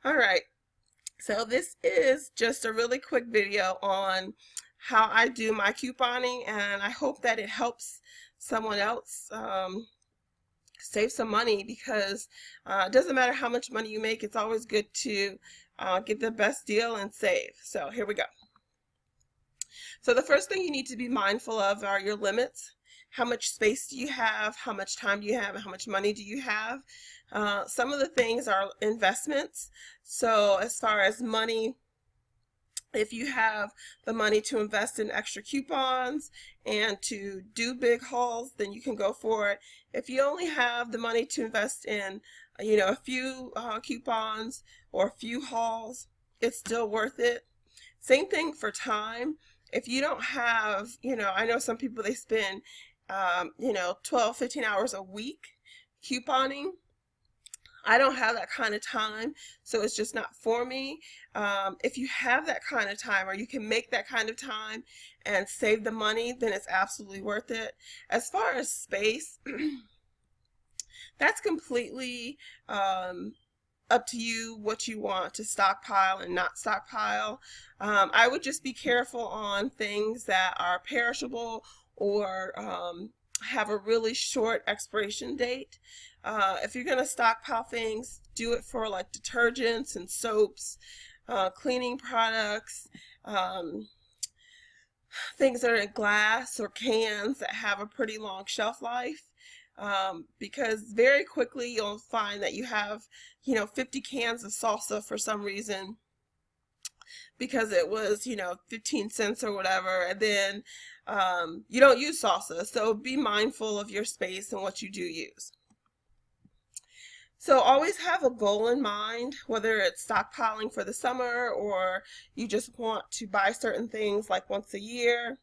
All right, so this is just a really quick video on how I do my couponing, and I hope that it helps someone else save some money because it doesn't matter how much money you make, it's always good to get the best deal and save. So here we go. So the first thing you need to be mindful of are your limits. How much space do you have? How much time do you have? And how much money do you have? Some of the things are investments. So as far as money, if you have the money to invest in extra coupons and to do big hauls, then you can go for it. If you only have the money to invest in, a few coupons or a few hauls, it's still worth it. Same thing for time. If you don't have, I know some people, they spend, 12, 15 hours a week couponing. I don't have that kind of time, so it's just not for me. If you have that kind of time, or you can make that kind of time and save the money, then it's absolutely worth it. As far as space, that's completely up to you what you want to stockpile and not stockpile. I would just be careful on things that are perishable or have a really short expiration date. If you're going to stockpile things, do it for like detergents and soaps, cleaning products, things that are in glass or cans that have a pretty long shelf life. Because very quickly you'll find that you have, 50 cans of salsa for some reason because it was, 15 cents or whatever, and then you don't use salsa. So be mindful of your space and what you do use. So always have a goal in mind, whether it's stockpiling for the summer or you just want to buy certain things like once a year,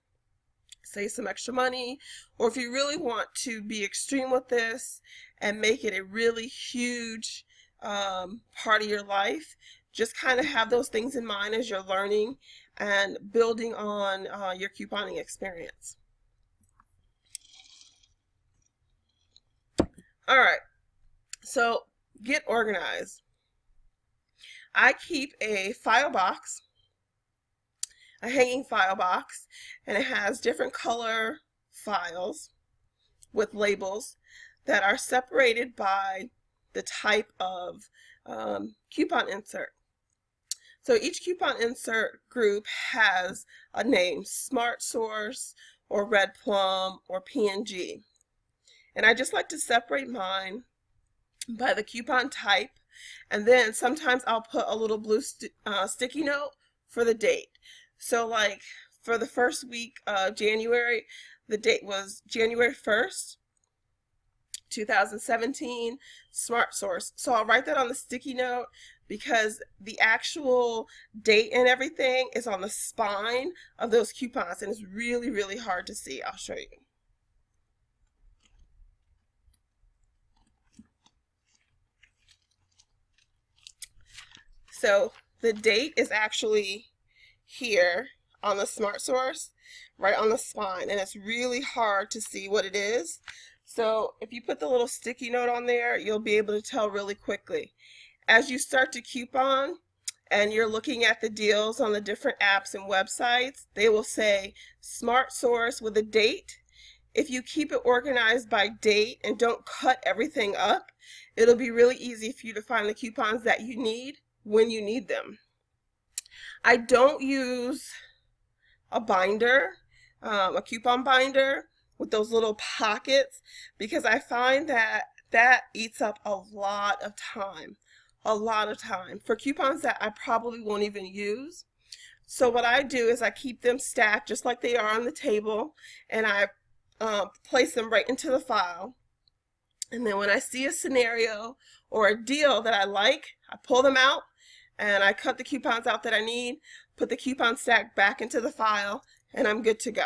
save some extra money, or if you really want to be extreme with this and make it a really huge part of your life, just kind of have those things in mind as you're learning and building on your couponing experience. All right, so get organized. I keep a file box, a hanging file box, and it has different color files with labels that are separated by the type of coupon insert. So each coupon insert group has a name: Smart Source or Red Plum or PNG. And I just like to separate mine by the coupon type, and then sometimes I'll put a little blue sticky note for the date. So like for the first week of January, the date was January 1st, 2017, Smart Source. So I'll write that on the sticky note because the actual date and everything is on the spine of those coupons, and it's really, really hard to see. I'll show you. So the date is actually here on the Smart Source, right on the spine, and it's really hard to see what it is. So if you put the little sticky note on there, you'll be able to tell really quickly. As you start to coupon and you're looking at the deals on the different apps and websites, they will say Smart Source with a date. If you keep it organized by date and don't cut everything up, it'll be really easy for you to find the coupons that you need when you need them. I don't use a binder, a coupon binder with those little pockets, because I find that that eats up a lot of time for coupons that I probably won't even use. So what I do is I keep them stacked just like they are on the table, and I place them right into the file. And then when I see a scenario or a deal that I like, I pull them out and I cut the coupons out that I need, put the coupon stack back into the file, and I'm good to go.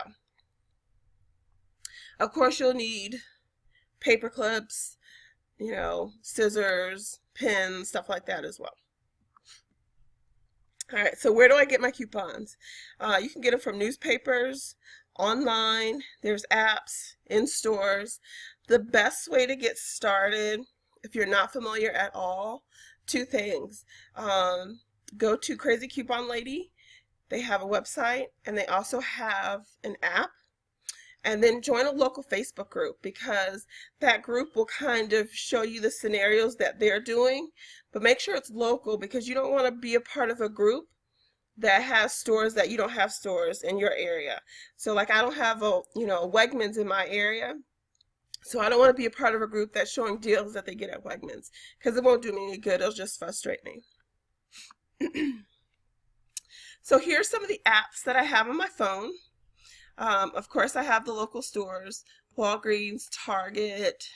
Of course, you'll need paper clips, scissors, pins, stuff like that as well. All right, so where do I get my coupons? You can get them from newspapers, online, there's apps, in stores. The best way to get started, if you're not familiar at all, two things. Go to Crazy Coupon Lady. They have a website, and they also have an app. And then join a local Facebook group, because that group will kind of show you the scenarios that they're doing. But make sure it's local, because you don't want to be a part of a group that has stores that you don't have stores in your area. So like, I don't have a Wegmans in my area. So I don't want to be a part of a group that's showing deals that they get at Wegmans, because it won't do me any good. It'll just frustrate me. So here's some of the apps that I have on my phone. Of course, I have the local stores, Walgreens, Target.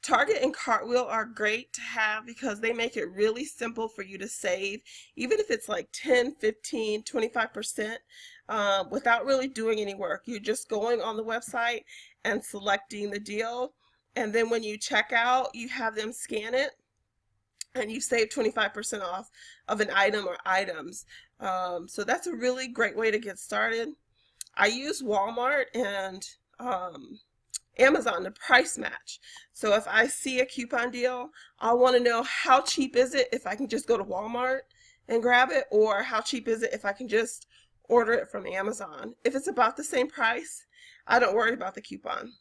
Target and Cartwheel are great to have, because they make it really simple for you to save, even if it's like 10, 15, 25%, without really doing any work. You're just going on the website and selecting the deal, and then when you check out, you have them scan it, and you save 25% off of an item or items. So that's a really great way to get started. I use Walmart and Amazon to price match. So if I see a coupon deal, I'll want to know how cheap is it if I can just go to Walmart and grab it, or how cheap is it if I can just order it from Amazon. If it's about the same price, I don't worry about the coupon.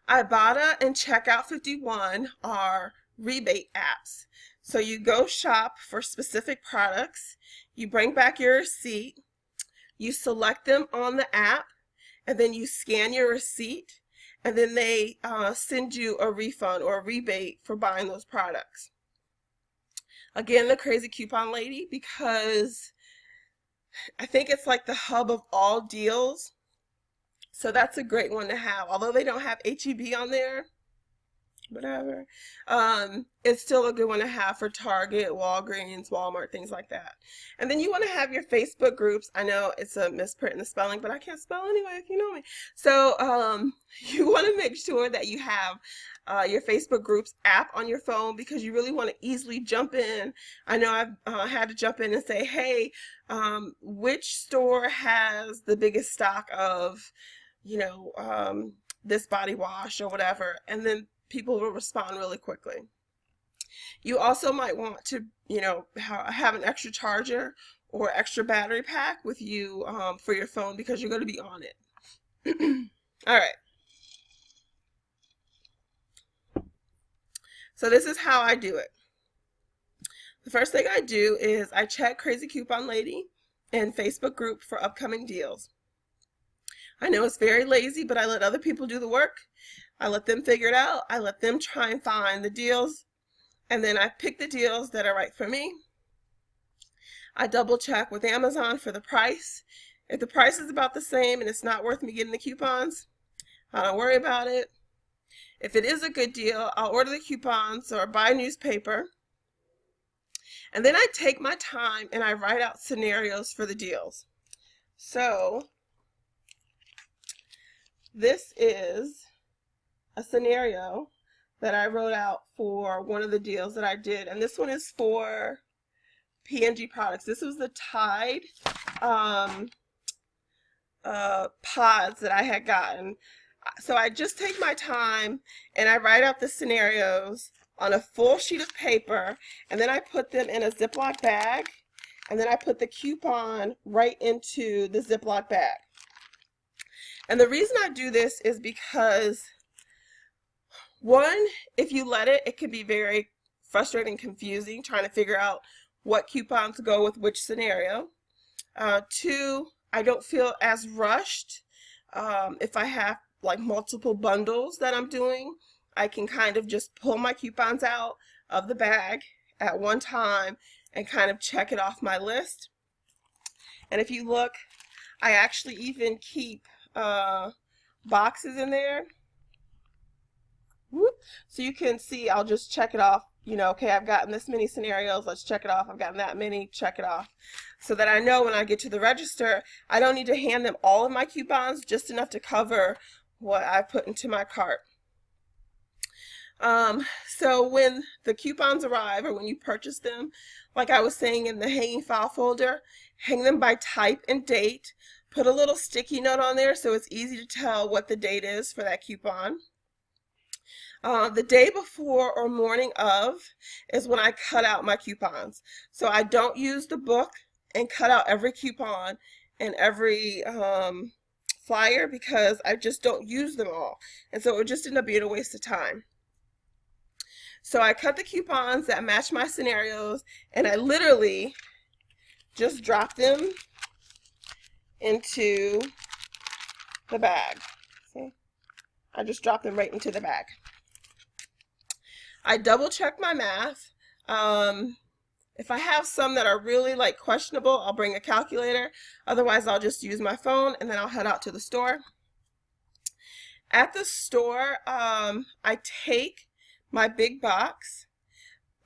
Ibotta and Checkout 51 are rebate apps. So you go shop for specific products, you bring back your receipt, you select them on the app, and then you scan your receipt, and then they send you a refund or a rebate for buying those products. Again, the Crazy Coupon Lady, because I think it's like the hub of all deals. So that's a great one to have. Although they don't have HEB on there, whatever, it's still a good one to have for Target, Walgreens, Walmart, things like that. And then you want to have your Facebook groups. I know it's a misprint in the spelling, but I can't spell anyway, if you know me. So you want to make sure that you have your Facebook groups app on your phone, because you really want to easily jump in. I know I've had to jump in and say, hey, which store has the biggest stock of this body wash or whatever, and then people will respond really quickly. You also might want to, have an extra charger or extra battery pack with you for your phone, because you're going to be on it. All right. So this is how I do it. The first thing I do is I check Crazy Coupon Lady and Facebook group for upcoming deals. I know it's very lazy, but I let other people do the work. I let them figure it out. I let them try and find the deals. And then I pick the deals that are right for me. I double check with Amazon for the price. If the price is about the same and it's not worth me getting the coupons, I don't worry about it. If it is a good deal, I'll order the coupons or buy a newspaper. And then I take my time and I write out scenarios for the deals. So this is a scenario that I wrote out for one of the deals that I did, and this one is for P&G products. This was the Tide pods that I had gotten. So I just take my time and I write out the scenarios on a full sheet of paper, and then I put them in a Ziploc bag, and then I put the coupon right into the Ziploc bag. And the reason I do this is because, one, if you let it, it can be very frustrating and confusing trying to figure out what coupons go with which scenario. Two, I don't feel as rushed. If I have like multiple bundles that I'm doing, I can kind of just pull my coupons out of the bag at one time and kind of check it off my list. And if you look, I actually even keep boxes in there. Whoop. So you can see, I'll just check it off. Okay, I've gotten this many scenarios, let's check it off. I've gotten that many, check it off. So that I know when I get to the register, I don't need to hand them all of my coupons, just enough to cover what I put into my cart. So when the coupons arrive, or when you purchase them, like I was saying in the hanging file folder, hang them by type and date. Put a little sticky note on there so it's easy to tell what the date is for that coupon. The day before or morning of is when I cut out my coupons. So I don't use the book and cut out every coupon and every flyer because I just don't use them all. And so it would just end up being a waste of time. So I cut the coupons that match my scenarios and I literally just drop them into the bag. See? I just drop them right into the bag. I double check my math. If I have some that are really like questionable, I'll bring a calculator. Otherwise, I'll just use my phone and then I'll head out to the store. At the store, I take my big box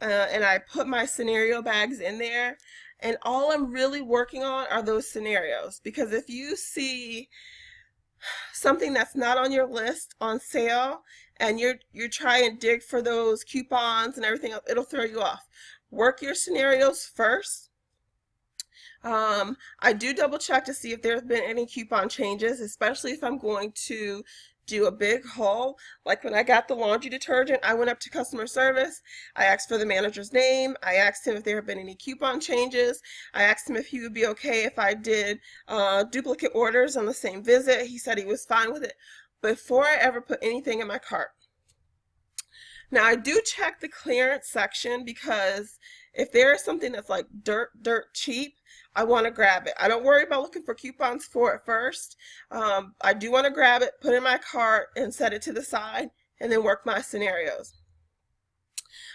and I put my scenario bags in there. And all I'm really working on are those scenarios. Because if you see something that's not on your list on sale and you're trying to dig for those coupons and everything else, it'll throw you off. Work your scenarios first. I do double check to see if there's been any coupon changes, especially if I'm going to do a big haul. Like when I got the laundry detergent, I went up to customer service. I asked for the manager's name. I asked him if there have been any coupon changes. I asked him if he would be okay if I did duplicate orders on the same visit. He said he was fine with it before I ever put anything in my cart. Now I do check the clearance section because if there is something that's like dirt cheap, I want to grab it. I don't worry about looking for coupons for it first. I do want to grab it, put it in my cart, and set it to the side, and then work my scenarios.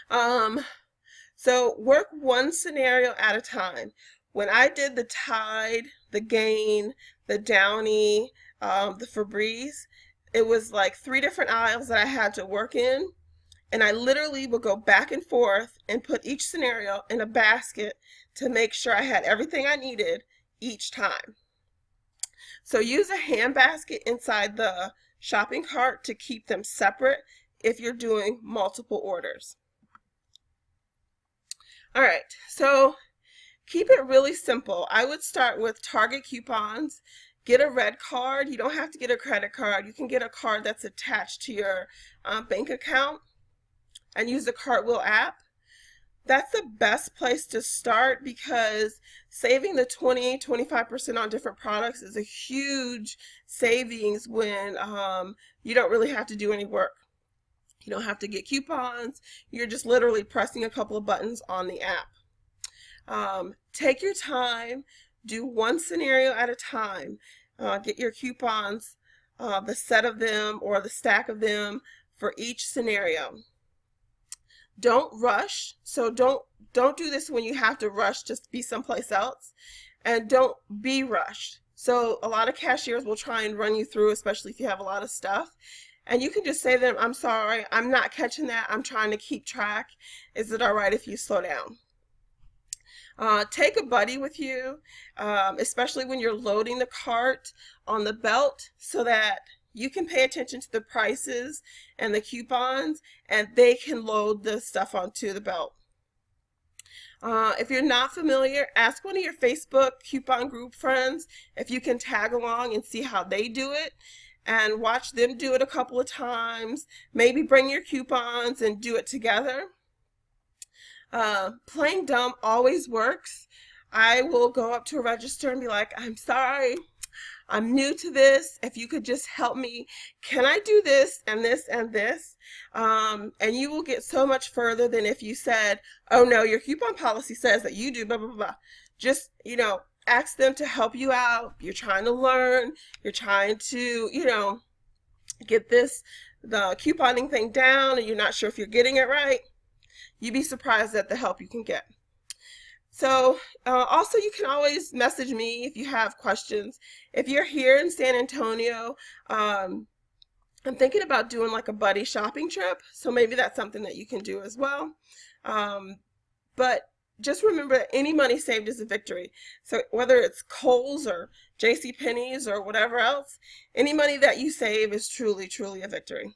So work one scenario at a time. When I did the Tide, the Gain, the Downy, the Febreze, it was like 3 different aisles that I had to work in. And I literally would go back and forth and put each scenario in a basket to make sure I had everything I needed each time. So use a hand basket inside the shopping cart to keep them separate if you're doing multiple orders. All right, so keep it really simple. I would start with Target coupons. Get a red card. You don't have to get a credit card. You can get a card that's attached to your bank account. And use the Cartwheel app. That's the best place to start because saving the 20-25% on different products is a huge savings when you don't really have to do any work. You don't have to get coupons. You're just literally pressing a couple of buttons on the app. Take your time. Do one scenario at a time. Get your coupons, the set of them or the stack of them for each scenario. Don't rush. So don't do this when you have to rush just to be someplace else, and don't be rushed. So a lot of cashiers will try and run you through, especially if you have a lot of stuff, and you can just say to them, I'm sorry, I'm not catching that. I'm trying to keep track. Is it all right if you slow down? Take a buddy with you, especially when you're loading the cart on the belt, so that you can pay attention to the prices and the coupons, and they can load the stuff onto the belt. If you're not familiar, ask one of your Facebook coupon group friends if you can tag along and see how they do it, and watch them do it a couple of times. Maybe bring your coupons and do it together. Playing dumb always works. I will go up to a register and be like, I'm sorry, I'm new to this. If you could just help me, can I do this and this and this? And you will get so much further than if you said, oh no, your coupon policy says that you do blah, blah, blah. Just, ask them to help you out. You're trying to learn. You're trying to, get the couponing thing down, and you're not sure if you're getting it right. You'd be surprised at the help you can get. So also you can always message me if you have questions. If you're here in San Antonio, I'm thinking about doing like a buddy shopping trip. So maybe that's something that you can do as well. But just remember that any money saved is a victory. So whether it's Kohl's or JCPenney's or whatever else, any money that you save is truly, truly a victory.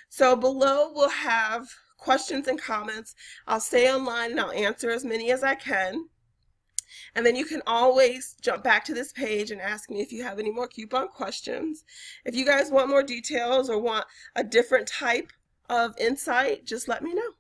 So below we'll have questions and comments. I'll stay online and I'll answer as many as I can. And then you can always jump back to this page and ask me if you have any more coupon questions. If you guys want more details or want a different type of insight, just let me know.